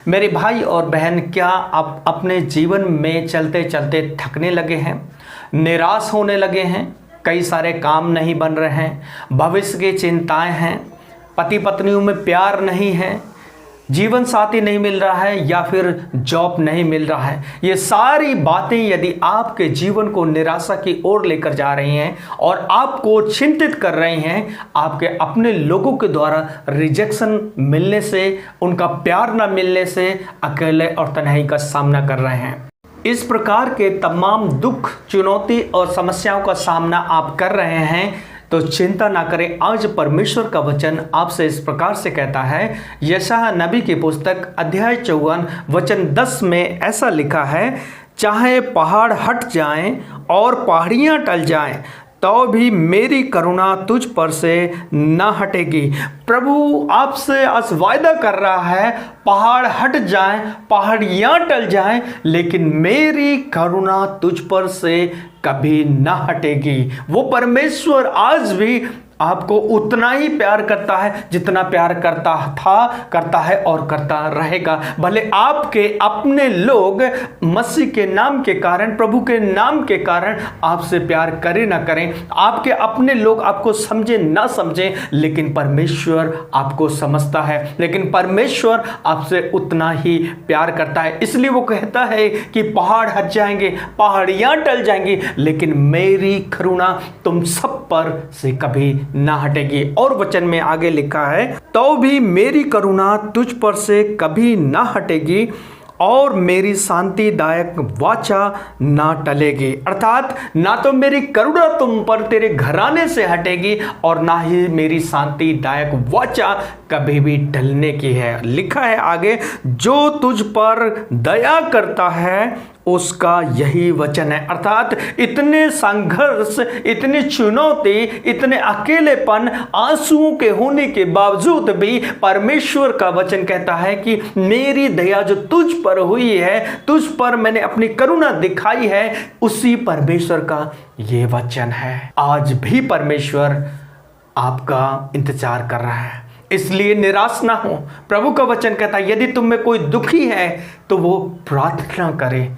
मेरे भाई और बहन, क्या आप अपने जीवन में चलते चलते थकने लगे हैं, निराश होने लगे हैं? कई सारे काम नहीं बन रहे हैं, भविष्य की चिंताएं हैं, पति पत्नियों में प्यार नहीं है, जीवन साथी नहीं मिल रहा है या फिर जॉब नहीं मिल रहा है। ये सारी बातें यदि आपके जीवन को निराशा की ओर लेकर जा रही हैं और आपको चिंतित कर रही हैं, आपके अपने लोगों के द्वारा रिजेक्शन मिलने से, उनका प्यार न मिलने से अकेले और तन्हाई का सामना कर रहे हैं, इस प्रकार के तमाम दुख, चुनौती और समस्याओं का सामना आप कर रहे हैं, तो चिंता ना करें। आज परमेश्वर का वचन आपसे इस प्रकार से कहता है। यशायाह नबी की पुस्तक अध्याय 54 वचन 10 में ऐसा लिखा है, चाहे पहाड़ हट जाएं और पहाड़ियां टल जाएं तो भी मेरी करुणा तुझ पर से न हटेगी। प्रभु आपसे आज वायदा कर रहा है, पहाड़ हट जाएं, पहाड़ियां टल जाएं, लेकिन मेरी करुणा तुझ पर से कभी ना हटेगी। वो परमेश्वर आज भी आपको उतना ही प्यार करता है जितना प्यार करता था, करता है और करता रहेगा। भले आपके अपने लोग मसीह के नाम के कारण, प्रभु के नाम के कारण आपसे प्यार करें ना करें, आपके अपने लोग आपको समझे ना समझें, लेकिन परमेश्वर आपको समझता है, लेकिन परमेश्वर आपसे उतना ही प्यार करता है। इसलिए वो कहता है कि पहाड़ हट जाएंगे, पहाड़ियां टल जाएंगी, लेकिन मेरी करुणा तुम सब पर से कभी ना हटेगी। और वचन में आगे लिखा है, तो भी मेरी करुणा तुझ पर से कभी ना हटेगी और मेरी शांतिदायक वाचा ना टलेगी। अर्थात ना तो मेरी करुणा तुम पर, तेरे घराने से हटेगी, और ना ही मेरी शांतिदायक वाचा कभी भी टलने की है। लिखा है आगे, जो तुझ पर दया करता है उसका यही वचन है। अर्थात इतने संघर्ष, इतनी चुनौती, इतने अकेलेपन, आंसुओं के होने के बावजूद भी परमेश्वर का वचन कहता है कि मेरी दया जो तुझ पर हुई है, तुझ पर मैंने अपनी करुणा दिखाई है, उसी परमेश्वर का ये वचन है। आज भी परमेश्वर आपका इंतजार कर रहा है, इसलिए निराश ना हो। प्रभु का वचन कहता है, यदि तुम में कोई दुखी है तो वो प्रार्थना करे।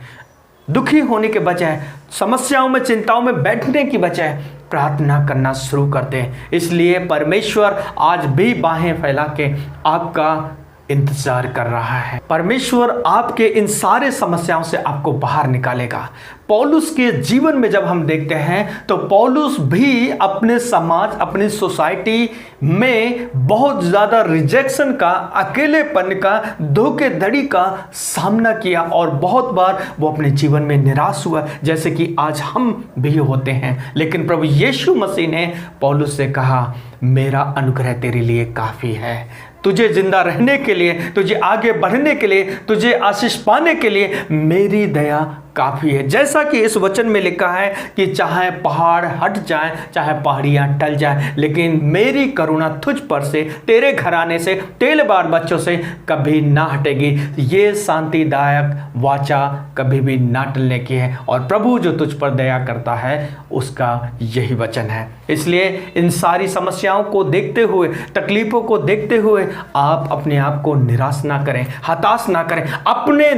दुखी होने के बजाय, समस्याओं में, चिंताओं में बैठने की बजाय प्रार्थना करना शुरू कर दें। इसलिए परमेश्वर आज भी बाहें फैला के आपका इंतजार कर रहा है। परमेश्वर आपके इन सारे समस्याओं से आपको बाहर निकालेगा। पौलुस के जीवन में जब हम देखते हैं तो पौलुस भी अपने समाज, अपनी सोसाइटी में बहुत ज़्यादा रिजेक्शन का, अकेलेपन का, धोखेधड़ी का सामना किया और बहुत बार वो अपने जीवन में निराश हुआ, जैसे कि आज हम भी होते हैं। लेकिन प्रभु यीशु मसीह ने पौलुस से कहा, मेरा अनुग्रह तेरे लिए काफ़ी है। तुझे जिंदा रहने के लिए, तुझे आगे बढ़ने के लिए, तुझे आशीष पाने के लिए मेरी दया काफ़ी है। जैसा कि इस वचन में लिखा है कि चाहे पहाड़ हट जाएं, चाहे पहाड़ियां टल जाएं, लेकिन मेरी करुणा तुझ पर से, तेरे घराने से, तेरे बाल बच्चों से कभी ना हटेगी। ये शांतिदायक वाचा कभी भी ना टलने की है, और प्रभु जो तुझ पर दया करता है उसका यही वचन है। इसलिए इन सारी समस्याओं को देखते हुए, तकलीफों को देखते हुए आप अपने आप को निराश ना करें, हताश ना करें, अपने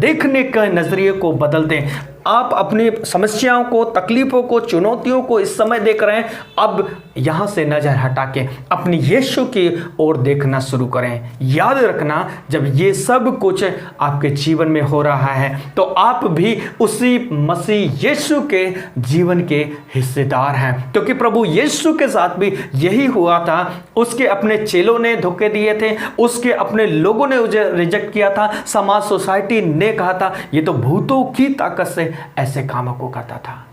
देखने के नजरिए को बदल दें। आप अपनी समस्याओं को, तकलीफों को, चुनौतियों को इस समय देख रहे हैं, अब यहाँ से नजर हटा के अपनी यीशु की ओर देखना शुरू करें। याद रखना, जब ये सब कुछ आपके जीवन में हो रहा है तो आप भी उसी मसीह यीशु के जीवन के हिस्सेदार हैं, क्योंकि प्रभु यीशु के साथ भी यही हुआ था। उसके अपने चेलों ने धोखे दिए थे, उसके अपने लोगों ने उसे रिजेक्ट किया था, समाज, सोसाइटी ने कहा था ये तो भूतों की ताकत से ऐसे कामों को करता था।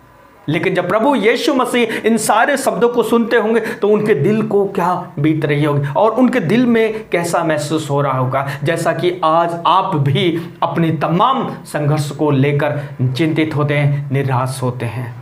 लेकिन जब प्रभु यीशु मसीह इन सारे शब्दों को सुनते होंगे तो उनके दिल को क्या बीत रही होगी और उनके दिल में कैसा महसूस हो रहा होगा, जैसा कि आज आप भी अपनी तमाम संघर्ष को लेकर चिंतित होते हैं, निराश होते हैं।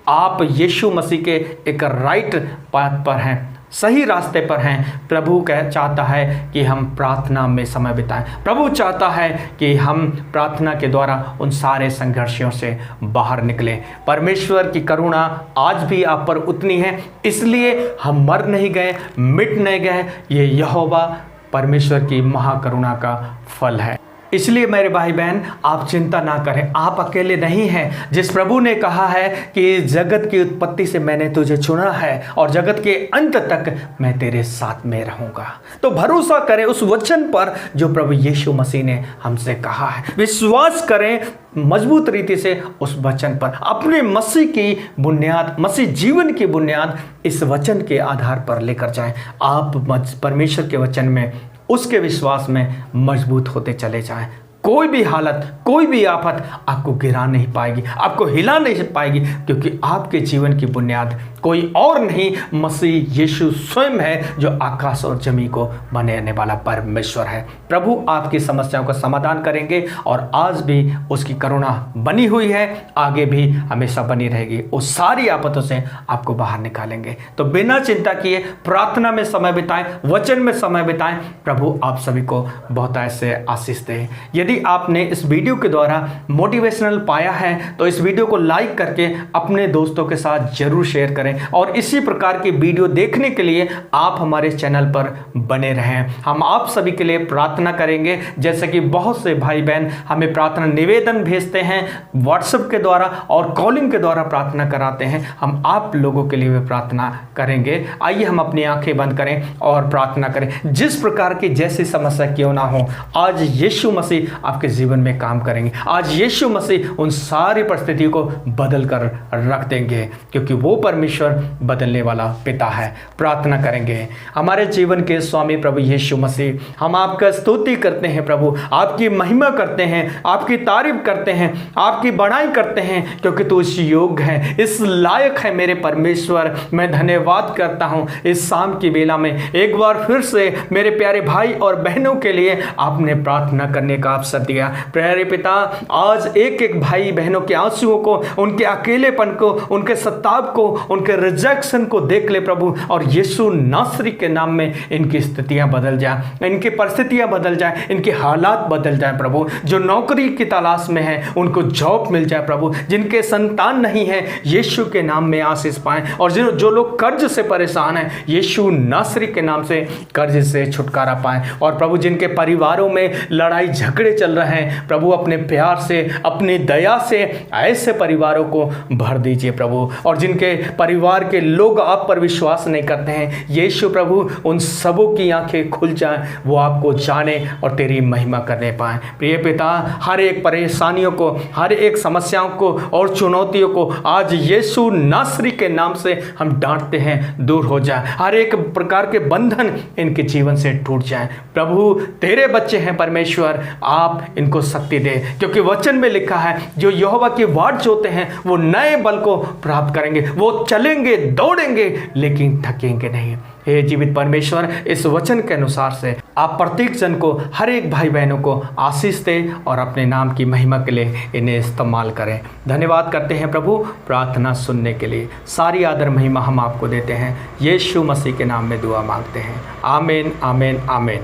आप यीशु मसीह के एक राइट पाथ पर हैं, सही रास्ते पर हैं। प्रभु चाहता है कि हम प्रार्थना में समय बिताएं। प्रभु चाहता है कि हम प्रार्थना के द्वारा उन सारे संघर्षों से बाहर निकलें। परमेश्वर की करुणा आज भी आप पर उतनी है, इसलिए हम मर नहीं गए, मिट नहीं गए। ये यहोवा परमेश्वर की महाकरुणा का फल है। इसलिए मेरे भाई बहन, आप चिंता ना करें, आप अकेले नहीं हैं। जिस प्रभु ने कहा है कि जगत की उत्पत्ति से मैंने तुझे चुना है और जगत के अंत तक मैं तेरे साथ में रहूंगा, तो भरोसा करें उस वचन पर जो प्रभु यीशु मसीह ने हमसे कहा है। विश्वास करें मजबूत रीति से उस वचन पर, अपने मसीह की बुनियाद, मसीह जीवन की बुनियाद इस वचन के आधार पर लेकर जाएं। आप परमेश्वर के वचन में, उसके विश्वास में मजबूत होते चले जाएं। कोई भी हालत, कोई भी आफत आपको गिरा नहीं पाएगी, आपको हिला नहीं पाएगी, क्योंकि आपके जीवन की बुनियाद कोई और नहीं, मसीह यीशु स्वयं है जो आकाश और जमीन को बनाने वाला परमेश्वर है। प्रभु आपकी समस्याओं का समाधान करेंगे और आज भी उसकी करुणा बनी हुई है, आगे भी हमेशा बनी रहेगी। उस सारी आफतों से आपको बाहर निकालेंगे। तो बिना चिंता किए प्रार्थना में समय बिताएं, वचन में समय बिताएं। प्रभु आप सभी को बहुत ऐसे आशीष दें। यदि आपने इस वीडियो के द्वारा मोटिवेशनल पाया है तो इस वीडियो को लाइक करके अपने दोस्तों के साथ जरूर शेयर करें और इसी प्रकार की वीडियो देखने के लिए आप हमारे चैनल पर बने रहें। हम आप सभी के लिए प्रार्थना करेंगे। जैसे कि बहुत से भाई बहन हमें प्रार्थना निवेदन भेजते हैं व्हाट्सएप के द्वारा और कॉलिंग के द्वारा प्रार्थना कराते हैं, हम आप लोगों के लिए भी प्रार्थना करेंगे। आइए हम अपनी आंखें बंद करें और प्रार्थना करें। जिस प्रकार की जैसी समस्या क्यों ना हो, आज यीशु मसीह आपके जीवन में काम करेंगे। आज यीशु मसीह उन सारी परिस्थितियों को बदल कर रख देंगे, क्योंकि वो परमेश्वर बदलने वाला पिता है। प्रार्थना करेंगे। हमारे जीवन के स्वामी प्रभु यीशु मसीह, हम आपका स्तुति करते हैं प्रभु, आपकी महिमा करते हैं, आपकी तारीफ करते हैं, आपकी बड़ाई करते हैं, क्योंकि तू इस योग्य है, इस लायक है। मेरे परमेश्वर, मैं धन्यवाद करता हूं इस शाम की बेला में एक बार फिर से मेरे प्यारे भाई और बहनों के लिए आपने प्रार्थना करने का अवसर दिया। प्यारे पिता, आज एक एक भाई बहनों के आंसुओं को, उनके अकेलेपन को, उनके सताव को, उनके रिजेक्शन को देख ले प्रभु, और यीशु नासरी के नाम में इनकी स्थितियां बदल जाए, इनकी परिस्थितियां बदल जाए, इनके हालात बदल जाए प्रभु। जो नौकरी की तलाश में है उनको जॉब मिल जाए प्रभु, जिनके संतान नहीं है यीशु के नाम में आशीष पाएं, और जो लोग कर्ज से परेशान हैं यीशु नासरी के नाम से कर्ज से छुटकारा पाएं। और प्रभु जिनके परिवारों में लड़ाई झगड़े चल रहे हैं प्रभु, अपने प्यार से, अपनी दया से ऐसे परिवारों को भर दीजिए प्रभु। और जिनके परिवार के लोग आप पर विश्वास नहीं करते हैं यीशु प्रभु, उन सबों की आंखें खुल जाएं, वो आपको जाने और तेरी महिमा करने पाएं। प्रिय पिता, हर एक परेशानियों को, हर एक समस्याओं को और चुनौतियों को आज यीशु नासरी के नाम से हम डांटते हैं, दूर हो जाए। हर एक प्रकार के बंधन इनके जीवन से टूट जाए प्रभु। तेरे बच्चे हैं परमेश्वर, आप इनको शक्ति दे, क्योंकि वचन में लिखा है जो यहोवा की वाट जोते हैं वो नए बल को प्राप्त करेंगे, वो चलेंगे, दौड़ेंगे, लेकिन थकेंगे नहीं। हे जीवित परमेश्वर, इस वचन के अनुसार से आप प्रत्येक जन को, हर एक भाई बहनों को आशीष दे और अपने नाम की महिमा के लिए इन्हें इस्तेमाल करें। धन्यवाद करते हैं प्रभु प्रार्थना सुनने के लिए। सारी आदर महिमा हम आपको देते हैं, यीशु मसीह के नाम में दुआ मांगते हैं। आमीन, आमीन, आमीन।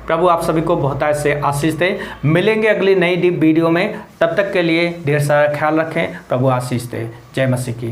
प्रभु आप सभी को बहुत ऐसे आशीष दे। मिलेंगे अगली नई वीडियो में, तब तक के लिए ढेर सारा ख्याल रखें। प्रभु आशीष दे। जय मसीह की।